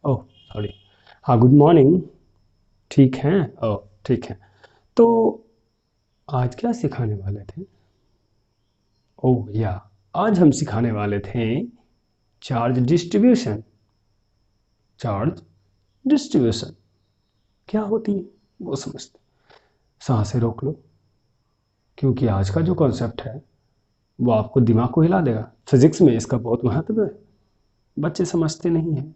Oh sorry. हाँ, good morning. ठीक हैं? ओह ठीक है। तो आज क्या सिखाने वाले थे? ओह या, आज हम सिखाने वाले the charge distribution. Charge distribution क्या होती है वो समझते। सांसें रोक लो, क्योंकि आज का जो कॉन्सेप्ट है वो आपको दिमाग को हिला देगा। फिजिक्स में इसका बहुत महत्व है, बच्चे समझते नहीं हैं।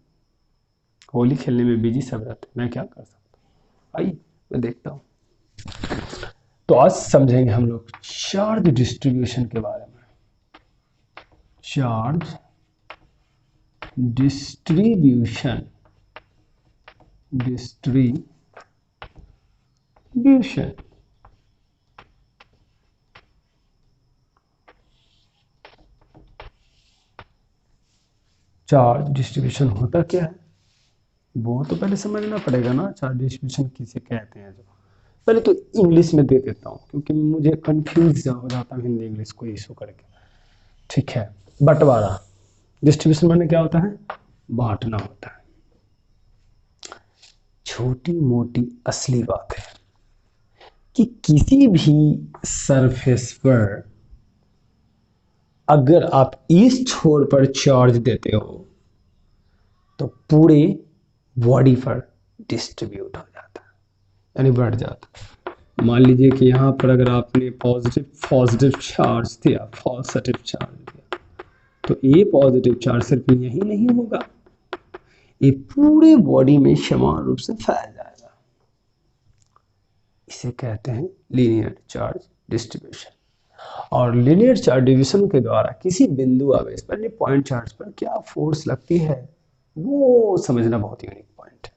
होली खेलने में बिजी सब रहते हैं, मैं क्या कर सकता हूँ। आइए मैं देखता हूँ। तो आज समझेंगे हम लोग चार्ज डिस्ट्रीब्यूशन के बारे में। Charge distribution, distribution charge distribution होता क्या है वो तो पहले समझना पड़ेगा ना। चार्ज डिस्ट्रीब्यूशन किसे कहते हैं। जो पहले तो इंग्लिश में दे देता हूँ, क्योंकि मुझे कंफ्यूज हो जाता हूँ हिंदी इंग्लिश को इशू करके। ठीक है, बंटवारा। डिस्ट्रीब्यूशन माने क्या होता है? बांटना होता है। छोटी मोटी असली बात है कि किसी भी सरफेस पर अगर आप इस छोर पर चार्ज देते हो तो पूरे बॉडी पर डिस्ट्रीब्यूट हो जाता है, यानी बढ़ जाता है। मान लीजिए कि यहाँ पर अगर आपने पॉजिटिव पॉजिटिव चार्ज दिया, पॉजिटिव चार्ज दिया, तो ये पॉजिटिव चार्ज सिर्फ यही नहीं होगा, ये पूरे बॉडी में समान रूप से फैल जाएगा। इसे कहते हैं लीनियर चार्ज डिस्ट्रीब्यूशन। और लीनियर चार्ज डिवीजन के द्वारा किसी बिंदु आवेश पर यानी पॉइंट चार्ज पर क्या फोर्स लगती है वो समझना बहुत यूनिक पॉइंट है।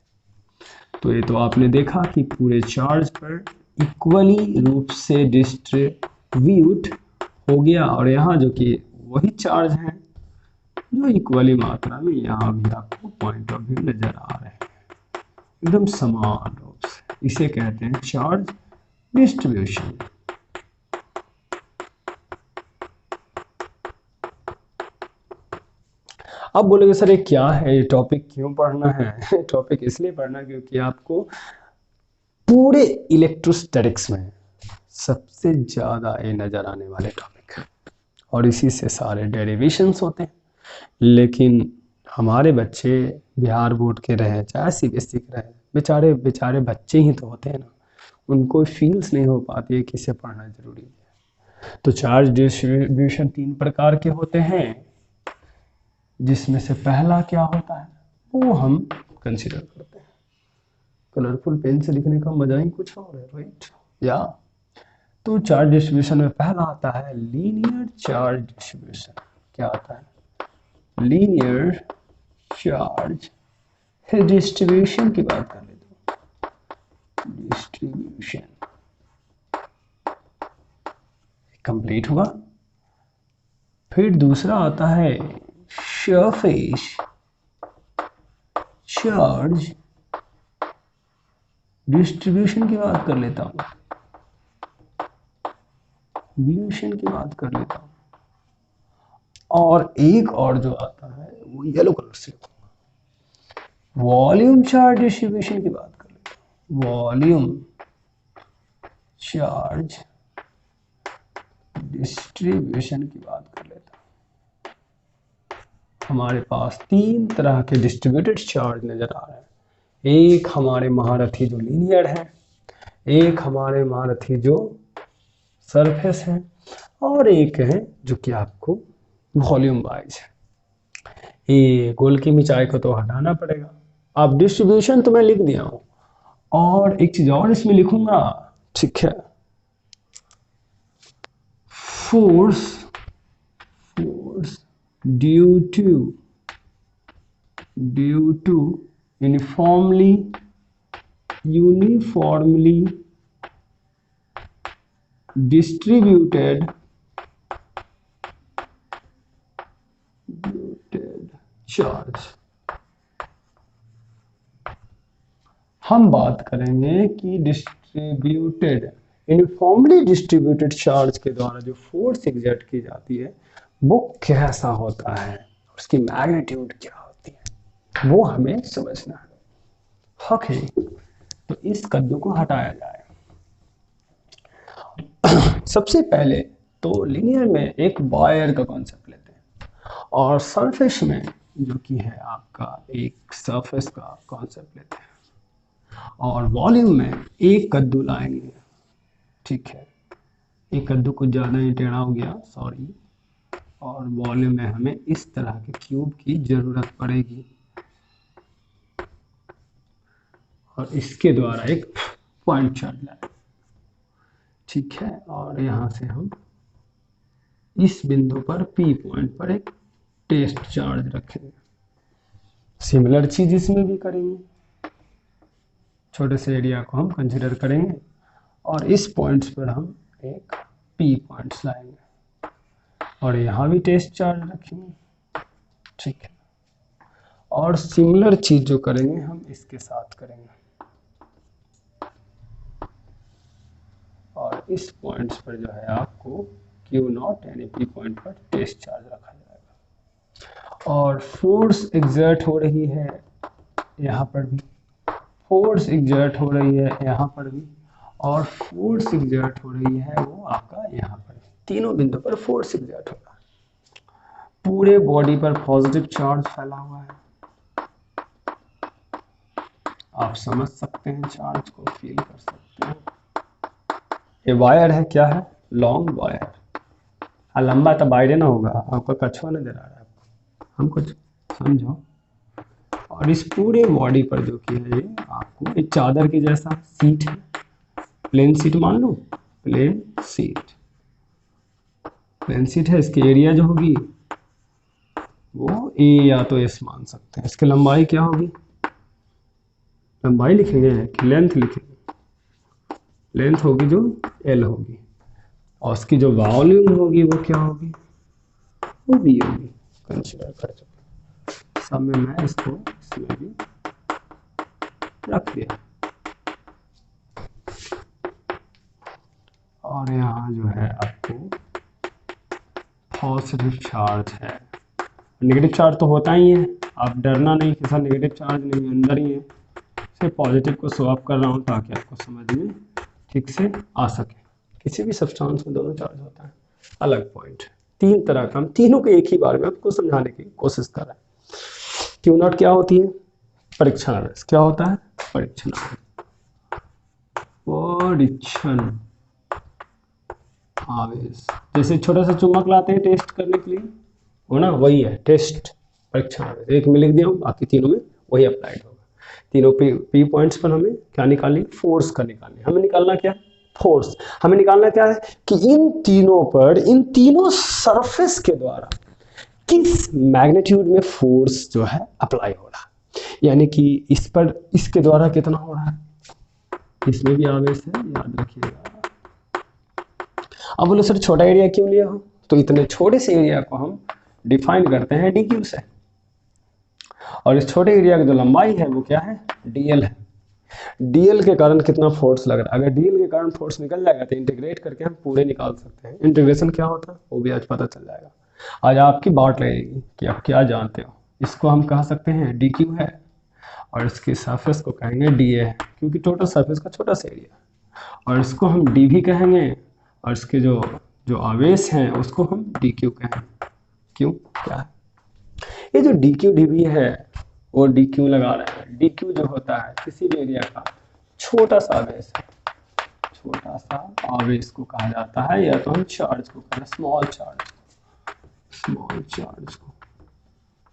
तो ये तो आपने देखा कि पूरे चार्ज पर इक्वली रूप से डिस्ट्रीब्यूट हो गया, और यहाँ जो कि वही चार्ज है जो इक्वली मात्रा में यहाँ भी आपको पॉइंट ऑफ व्यू नजर आ रहे हैं, एकदम समान रूप से। इसे कहते हैं चार्ज डिस्ट्रीब्यूशन। अब बोलोगे सर ये क्या है, ये टॉपिक क्यों पढ़ना है? टॉपिक इसलिए पढ़ना क्योंकि आपको पूरे इलेक्ट्रोस्टैटिक्स में सबसे ज़्यादा ये नज़र आने वाले टॉपिक है, और इसी से सारे डेरिवेशंस होते हैं। लेकिन हमारे बच्चे बिहार बोर्ड के रहे चाहे सीबीएसई के रहे, बेचारे बेचारे बच्चे ही तो होते हैं ना, उनको फील्स नहीं हो पाती है किसे पढ़ना जरूरी है। तो चार्ज डिस्ट्रीब्यूशन तीन प्रकार के होते हैं, जिसमें से पहला क्या होता है वो हम कंसीडर करते हैं। कलरफुल पेन से लिखने का मजा ही कुछ और है, राइट? या तो चार्ज डिस्ट्रीब्यूशन में पहला आता है लीनियर चार्ज डिस्ट्रीब्यूशन। क्या आता है? लीनियर चार्ज डिस्ट्रीब्यूशन की बात कर लेते हैं। डिस्ट्रीब्यूशन कंप्लीट हुआ। फिर दूसरा आता है सरफेस चार्ज डिस्ट्रीब्यूशन की बात कर लेता हूँ, डिस्ट्रीब्यूशन की बात कर लेता हूँ। और एक और जो आता है वो येलो कलर से वॉल्यूम चार्ज डिस्ट्रीब्यूशन की बात कर लेते हैं। वॉल्यूम चार्ज डिस्ट्रीब्यूशन की बात कर लेता हूँ। हमारे पास तीन तरह के डिस्ट्रीब्यूटेड चार्ज नजर आ रहे हैं। एक हमारे महारथी जो लीनियर है, एक हमारे महारथी जो सरफेस है, और एक है जो कि आपको वॉल्यूम वाइज है। ये गोल की मिचाई को तो हटाना पड़ेगा। अब डिस्ट्रीब्यूशन तो मैं लिख दिया हूं, और एक चीज और इसमें लिखूंगा, ठीक है? Force force due to uniformly distributed charge. हम बात करेंगे कि डिस्ट्रीब्यूटेड यूनिफॉर्मली डिस्ट्रीब्यूटेड चार्ज के द्वारा जो फोर्स एग्जर्ट की जाती है वो कैसा होता है, उसकी मैग्नीट्यूड क्या होती है। वो हमें समझना है। ओके, तो इस कद्दू को हटाया जाए। सबसे पहले तो लीनियर में एक वायर का कॉन्सेप्ट लेते हैं और सरफेस में जो कि है आपका एक सरफेस का कॉन्सेप्ट लेते हैं और वॉल्यूम में एक कद्दू लाएंगे। ठीक है, एक कद्दू कुछ ज़्यादा ही टेढ़ा हो गया, सॉरी। और वॉल्यूम में हमें इस तरह के क्यूब की ज़रूरत पड़ेगी और इसके द्वारा एक पॉइंट चार्ज लाए। ठीक है, और यहाँ से हम इस बिंदु पर P पॉइंट पर एक टेस्ट चार्ज रखेंगे। सिमिलर चीज इसमें भी करेंगे, छोटे से एरिया को हम कंसीडर करेंगे और इस पॉइंट्स पर हम एक P पॉइंट्स लाएंगे और यहाँ भी टेस्ट चार्ज रखेंगे। ठीक है, और सिमिलर चीज जो करेंगे हम इसके साथ करेंगे और इस पॉइंट्स पर जो है आपको Q0 यानी P पॉइंट पर टेस्ट चार्ज रखा जाएगा। और फोर्स एग्जर्ट हो रही है यहाँ पर भी, फोर्स एग्जर्ट हो रही है यहाँ पर भी, और फोर्स एग्जर्ट हो रही है वो आपका यहाँ पर भी। तीनों बिंदु पर फोर्स एग्जर्ट हो रहा है। पूरे बॉडी पर पॉजिटिव चार्ज फैला हुआ है, आप समझ सकते हैं, चार्ज को फील कर सकते हैं। ये वायर है, क्या है? Long wire. लंबा तो वायर ना होगा, आपका कछुआ नजर आ रहा है आपको, हम कुछ समझो। और इस पूरे बॉडी पर जो कि है ये आपको एक चादर की जैसा सीट है, प्लेन सीट मान लो, प्लेन सीट, प्लेन सीट है। इसकी एरिया जो होगी वो ए या तो एस मान सकते हैं। इसकी लंबाई क्या होगी? लंबाई लिखेंगे कि लेंथ लिखेंगे? लेंथ होगी जो एल होगी, और उसकी जो वॉल्यूम होगी वो क्या होगी? वो बी होगी। कंसीडर कर चुके सब में, मैं इसको इसमें भी रख दिया। और यहाँ जो है आपको पॉजिटिव चार्ज है, नेगेटिव चार्ज तो होता ही है, आप डरना नहीं कि सर नेगेटिव चार्ज नहीं, अंदर ही है। सिर्फ पॉजिटिव को शो अप कर रहा हूँ ताकि आपको समझ में ठीक से आ सके। किसी भी सब्सटेंस में दोनों चार्ज होता है, अलग पॉइंट। तीन तरह का, हम तीनों को एक ही बार में आपको समझाने की कोशिश कर रहे हैं। Q0 क्या होती है? परीक्षण आवेश। क्या होता है? परीक्षण आवेश। परीक्षण आवेश, जैसे छोटा सा चुम्बक लाते हैं टेस्ट करने के लिए, हो ना, वही है टेस्ट परीक्षण आवेश। एक में लिख दिया हूँ, बाकी तीनों में वही अप्लाइड होगा। तीनों पी पॉइंट्स पर हमें क्या निकालनी? फोर्स का निकालनी। हमें निकालना क्या? फोर्स। हमें निकालना क्या है कि इन तीनों पर, इन तीनों सरफेस के द्वारा किस मैग्नीट्यूड में फोर्स जो है अप्लाई हो रहा है, यानी कि इस पर, इसके द्वारा कितना हो रहा है। इसमें भी आवेश है, याद रखिएगा। अब बोलो सर छोटा एरिया क्यों लिया हो? तो इतने छोटे से एरिया को हम डिफाइन करते हैं dq से, और इस छोटे एरिया की जो लंबाई है वो क्या है? dl है। dl के कारण कितना फोर्स लग रहा है। अगर dl के कारण फोर्स निकल जाएगा तो इंटीग्रेट करके हम पूरे निकाल सकते हैं। इंटीग्रेशन क्या होता है वो भी आज पता चल जाएगा। आज आपकी बात लगेगी कि आप क्या जानते हो। इसको हम कह सकते हैं dq है और इसकी सरफेस को कहेंगे dA है, क्योंकि टोटल सरफेस का छोटा सा एरिया। और इसको हम d भी कहेंगे और इसके जो जो आवेश हैं उसको हम dq कहेंगे। क्यों? क्या है ये जो dq dv है वो dq लगा रहे हैं। dq जो होता है किसी भी एरिया का छोटा सा आवेश है, छोटा सा आवेश को कहा जाता है, या तो हम चार्ज को कहें स्मॉल चार्ज, स्मॉल चार्ज को।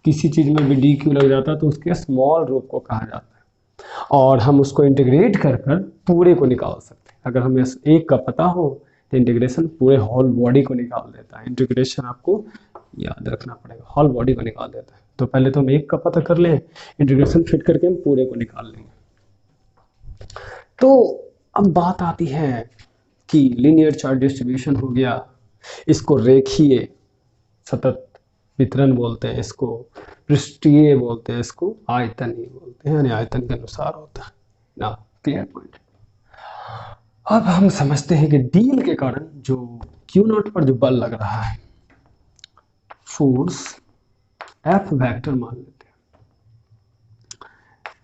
किसी चीज में भी dq लग जाता है तो उसके स्मॉल रूप को कहा जाता है, और हम उसको इंटीग्रेट कर कर पूरे को निकाल सकते हैं। अगर हमें एक का पता हो तो इंटीग्रेशन पूरे होल बॉडी को निकाल देता है। इंटीग्रेशन आपको याद रखना पड़ेगा, होल बॉडी को निकाल देता है। तो पहले तो हम एक का पता कर लें, इंटीग्रेशन फिट करके हम पूरे को निकाल लेंगे। तो अब बात आती है कि लीनियर चार्ज डिस्ट्रीब्यूशन हो गया, इसको रेखीय सतत वितरण बोलते हैं, इसको पृष्ठीय बोलते हैं, इसको आयतनीय बोलते हैं, यानी आयतन के अनुसार होता है ना। Clear point. अब हम समझते हैं कि डील के कारण जो Q0 पर जो बल लग रहा है, फोर्स F वेक्टर मान लेते हैं।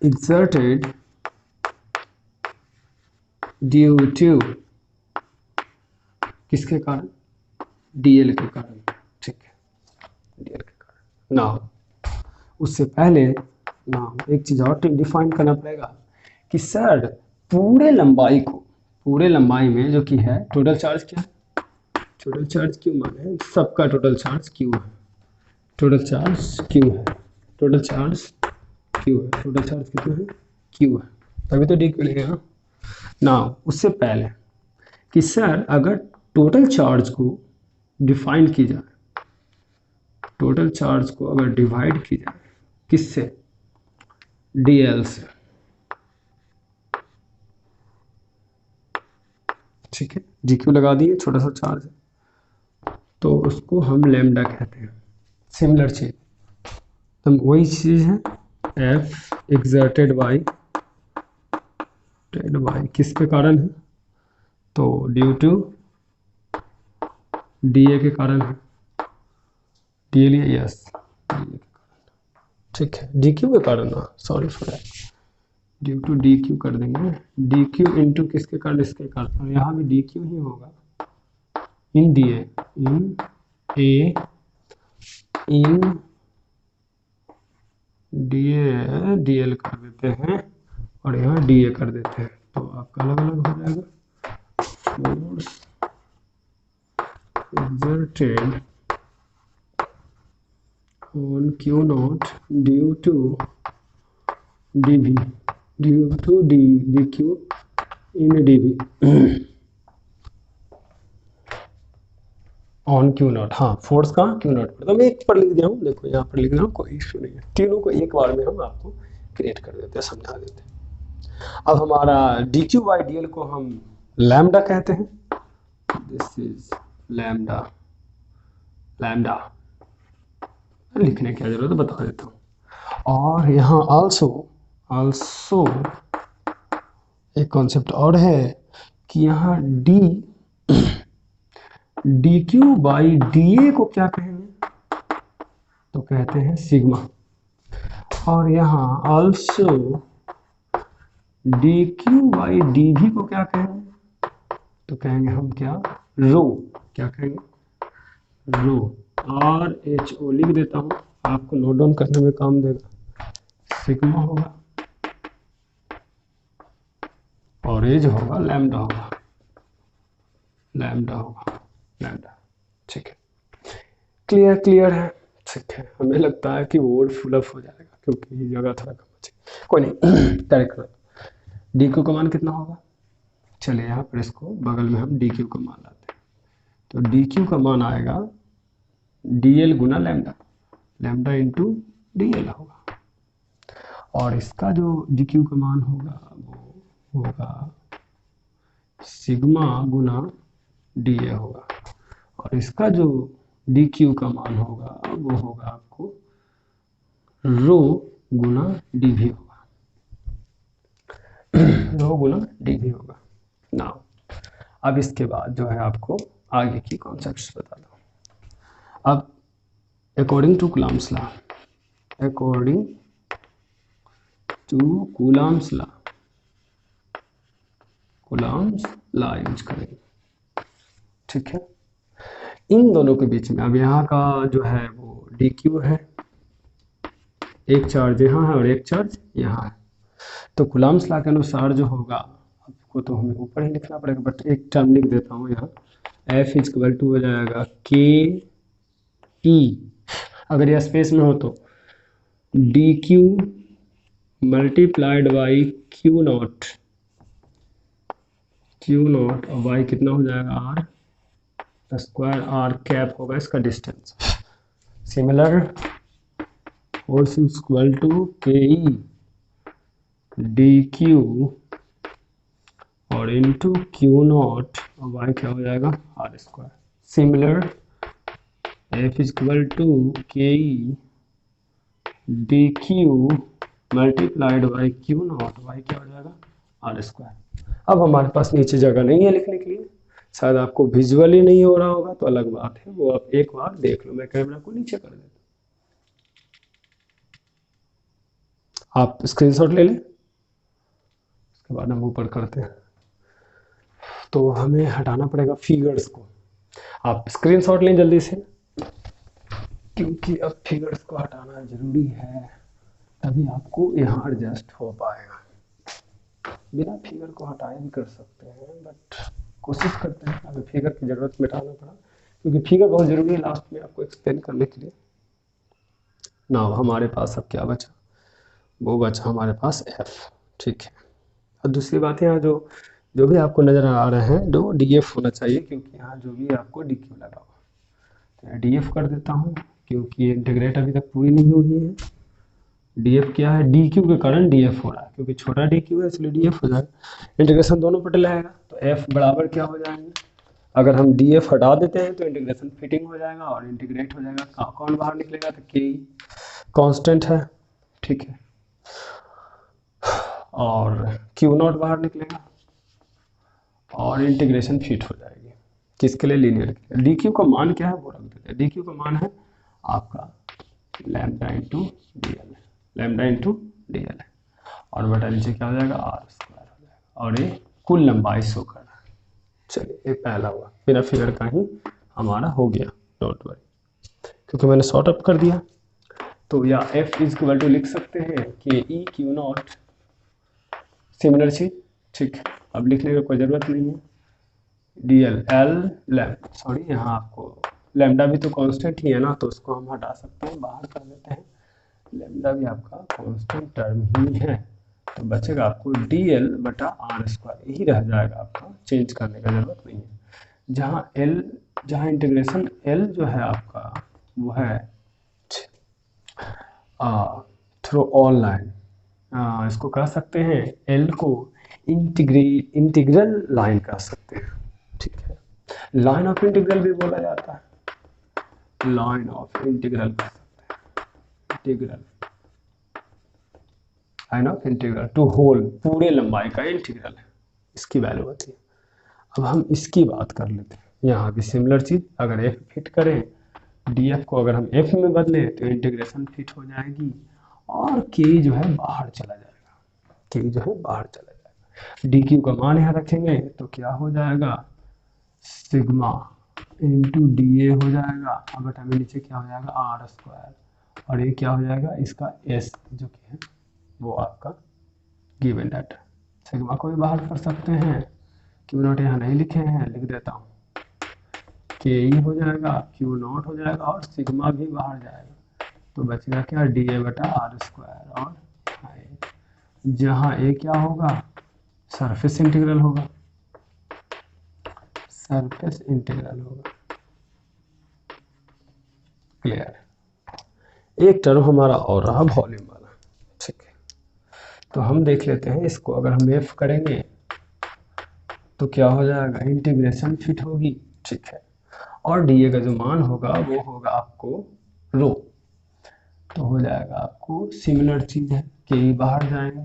exerted ड्यू टू किसके कारण, डीएल के कारण, ठीक है, डीएल के कारण। नाउ उससे पहले नाउ एक चीज और डिफाइन करना पड़ेगा कि सर पूरे लंबाई में जो कि है टोटल चार्ज क्या है, टोटल चार्ज क्यू माने सबका टोटल चार्ज क्यू है, टोटल चार्ज क्यू है, टोटल चार्ज क्यू है, टोटल चार्ज कितना है, क्यू है, तभी तो डी क्यू लिखेगा ना। उससे पहले कि सर अगर टोटल चार्ज को डिफाइन की जाए, टोटल चार्ज को अगर डिवाइड की जाए किससे, डीएल से, ठीक है, डीक्यू लगा दिए, छोटा सा चार्ज है तो उसको हम लैम्डा कहते हैं। सिमिलर चीज तो वही चीज है, एफ एक्सर्टेड बाई किस पे कारण है, तो ड्यू टू डीए के कारण है, डी लिए यस ठीक है, डी क्यू के कारण ना, sorry for that, due to d Q कर देंगे, डी क्यू इंटू किसके कारण, इसके कारण, और यहाँ भी डी क्यू ही होगा, इन डी इन ए इन डी ए डी एल कर देते हैं और यहाँ डी ए कर देते हैं, तो आपका अलग अलग हो जाएगा, force exerted on Q naught due to dV due to dQ in dV on Q not, हाँ फोर्स कहाँ क्यू नॉट पर, तो मैं एक पर लिख दिया हूँ, देखो यहाँ पर लिख दिया हूँ, कोई इशू नहीं है, तीनों को एक बार में हम आपको क्रिएट कर देते हैं, समझा देते हैं। अब हमारा D Q by D L को हम लैम्डा कहते हैं, दिस इज लैम्डा, लैम्डा लिखने की जरूरत है, बता देता हूँ। और यहाँ आल्सो एक कॉन्सेप्ट और है कि यहाँ D Q by D A को क्या कहेंगे, तो कहते हैं सिग्मा, और यहाँ also D Q by D भी को क्या कहेंगे, तो कहेंगे हम क्या, रो, क्या कहेंगे, रो, आर एच ओ लिख देता हूँ, आपको नोट डाउन करने में काम देगा, सिग्मा होगा और एज होगा लैम्डा होगा, लैम्डा होगा, लैम्डा, ठीक है, क्लियर है, ठीक है। हमें लगता है कि वर्ड फुल अप हो जाएगा क्योंकि जगह थोड़ा कम है, कोई नहीं, डायरेक्ट करो, डी क्यू का मान कितना होगा, चलिए यहाँ पर इसको बगल में हम डी क्यू का मान लाते हैं, तो डी क्यू का मान आएगा डी एल गुना lambda, lambda into d l होगा, और इसका जो डी क्यू का मान होगा वो होगा सिग्मा गुना डी ए होगा, और इसका जो डी क्यू का मान होगा वो होगा आपको रो गुना डी भी होगा, रो गुना डी भी होगा। नाउ अब इसके बाद जो है आपको आगे की कॉन्सेप्ट्स बता दो। अब according to Coulomb's law, according to Coulomb's law, Coulomb's law use करेंगे, ठीक है। इन दोनों के बीच में अब यहाँ का जो है वो डी क्यू है, एक चार्ज यहाँ है और एक चार्ज यहाँ है, तो कूलम्ब्स लॉ के अनुसार जो होगा, आपको तो हमें ऊपर ही लिखना पड़ेगा बट एक टर्म लिख देता हूँ यहाँ, एफ इक्वल टू हो जाएगा के ई, अगर यह स्पेस में हो तो d q multiplied by q naught, और वाई कितना हो जाएगा आर स्क्वायर, आर कैप होगा इसका distance, similar force equal to k e d q और इंटू क्यू नॉट, और वाई क्या हो जाएगा r square, similar f equal to k e d q multiplied by q naught, by क्या हो जाएगा आर स्क्वायर। अब हमारे पास नीचे जगह नहीं है लिखने के लिए, शायद आपको विजुअली नहीं हो रहा होगा तो अलग बात है, वो आप एक बार देख लो, मैं कैमरा को नीचे कर देता आप स्क्रीनशॉट ले लें, उसके बाद हम ऊपर करते हैं। तो हमें हटाना पड़ेगा फिगर्स को, आप स्क्रीनशॉट लें जल्दी से, क्योंकि अब फिगर्स को हटाना जरूरी है, तभी आपको यहाँ एडजस्ट हो पाएगा। बिना फिगर को हटाए भी कर सकते हैं, बट कोशिश करते हैं अगर फिगर की ज़रूरत मिटाना पड़ा, क्योंकि फिगर बहुत ज़रूरी है लास्ट में आपको एक्सप्लेन करने के लिए। ना हमारे पास अब क्या बचा, वो बचा हमारे पास एफ, ठीक है। और दूसरी बात यहाँ जो भी आपको नज़र आ रहे हैं जो डी एफ होना चाहिए, क्योंकि यहाँ जो भी आपको डी क्यू लगा हुआ, तो डी एफ कर देता हूँ, क्योंकि इंटीग्रेट अभी तक पूरी नहीं हुई है। डी एफ क्या है, डी क्यू के कारण डी एफ हो रहा है, क्योंकि छोटा डी क्यू है इसलिए डी एफ हो जाएगा। इंटीग्रेशन दोनों पटे लाएगा तो एफ बराबर क्या हो जाएंगे, अगर हम डी एफ हटा देते हैं तो इंटीग्रेशन फिटिंग हो जाएगा और इंटीग्रेट हो जाएगा। कौन बाहर निकलेगा, तो के कांस्टेंट है, ठीक है, और क्यू नॉट बाहर निकलेगा और इंटीग्रेशन फिट हो जाएगी। किसके लिए, लीनियर के लिए। डी क्यू का मान क्या है वो रख देते हैं, डी क्यू का मान है आपका lambda into d L, lambda into d L, और बटा नीचे क्या हो जाएगा, आर स्क्वायर हो जाएगा, और ये कुल लंबाई शो कर रहा है। चलिए ये पहला हुआ, बिना फिगर का ही हमारा हो गया, डोंट वरी, क्योंकि मैंने सॉर्ट अप कर दिया। तो या एफ इज इक्वल टू लिख सकते हैं के ई क्यू नॉट, सिमिलर चीज, ठीक है, अब लिखने की कोई ज़रूरत नहीं है। D L L lambda, sorry यहाँ आपको लैम्डा भी तो कांस्टेंट ही है ना, तो उसको हम हटा सकते हैं, बाहर कर देते हैं। लैम्डा भी आपका कांस्टेंट टर्म ही है, तो बचेगा आपको डी एल बटा आर स्क्वायर, यही रह जाएगा आपका, चेंज करने का जरूरत नहीं है। जहाँ इंटीग्रेशन एल जो है आपका वो है थ्रू ऑल लाइन, इसको कह सकते हैं एल को इंटीग्रल लाइन कह सकते हैं, ठीक है। लाइन ऑफ इंटीग्रल भी बोला जाता है, लाइन ऑफ इंटीग्रल कह सकते हैं, integral, line of integral to whole, पूरे लंबाई का इंटीग्रल है, इसकी वैल्यू होती है। अब हम इसकी बात कर लेते हैं, यहाँ भी सिमिलर चीज, अगर एफ फिट करें, डी एफ को अगर हम एफ में बदलें तो इंटीग्रेशन फिट हो जाएगी, और के जो है बाहर चला जाएगा, के जो है बाहर चला जाएगा। डी क्यू का मान यहाँ रखेंगे तो क्या हो जाएगा, सिग्मा इंटू डी ए हो जाएगा, अब बटा में नीचे क्या हो जाएगा, आर स्क्वायर, और ये क्या हो जाएगा, इसका एस जो कि है वो आपका गिवन डाटा। सिग्मा को भी बाहर कर सकते हैं, क्यू नॉट यहाँ नहीं लिखे हैं, लिख देता हूँ, के ई हो जाएगा, क्यू नॉट हो जाएगा, और सिग्मा भी बाहर जाएगा, तो बचेगा क्या, डी ए बटा आर स्क्वायर, और जहाँ ए क्या होगा, सरफेस इंटीग्रल होगा, सरफेस इंटीग्रल होगा, क्लियर। एक टर्म हमारा और रहा वॉल्यूम वाला, ठीक है। तो हम देख लेते हैं इसको, अगर हम एफ करेंगे तो क्या हो जाएगा, इंटीग्रेशन फिट होगी, ठीक है, और डी ए का जो मान होगा वो होगा आपको रो, तो हो जाएगा आपको सिमिलर चीज है, के बाहर जाएंगे,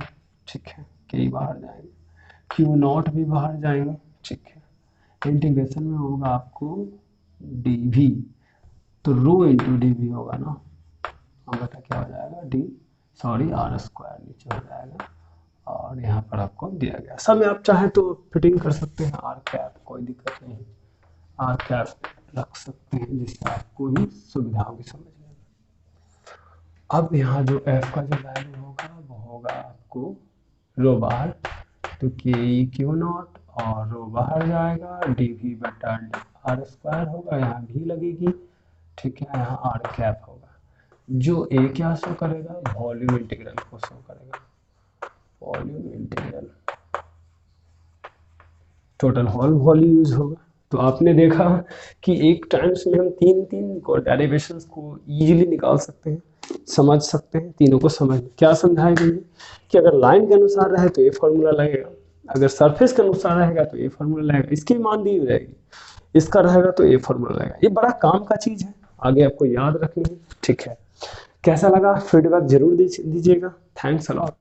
ठीक है, के बाहर जाएंगे, क्यू नॉट भी बाहर जाएंगे, ठीक है, इंटीग्रेशन में होगा आपको डी भी, तो रो इंटू डी भी होगा ना, हम बता क्या हो जाएगा, डी सॉरी आर स्क्वायर नीचे हो जाएगा, और यहाँ पर आपको दिया गया। सब आप चाहें तो फिटिंग कर सकते हैं, आर कैप कोई दिक्कत नहीं, आर कैप रख सकते हैं, जिससे आपको ही सुविधा होगी समझने में। अब यहाँ जो एफ का जो वैल्यू होगा वो होगा आपको रो बाहर, तो के ई क्यू नॉट, और रो बाहर जाएगा, डी वी बटा आर स्क्वायर होगा, यहाँ भी लगेगी, ठीक है, यहाँ आर कैप होगा, जो ए क्या शो करेगा, वॉल्यूम इंटीग्रल को शो करेगा, volume integral, total hall volume use होगा। तो आपने देखा कि एक टाइम्स में हम तीन को डेरिवेशंस को इजीली निकाल सकते हैं, समझ सकते हैं, तीनों को समझ। क्या समझाया गया कि अगर लाइन के अनुसार रहे तो ये फॉर्मूला लगेगा, अगर सरफेस के अनुसार रहेगा तो ये फॉर्मूला लगेगा, इसकी मान दी रहेगी, इसका रहेगा तो ये फॉर्मूला लगेगा। ये बड़ा काम का चीज है, आगे आपको याद रखनी है, ठीक है। कैसा लगा फीडबैक जरूर दीजिएगा। Thanks a lot.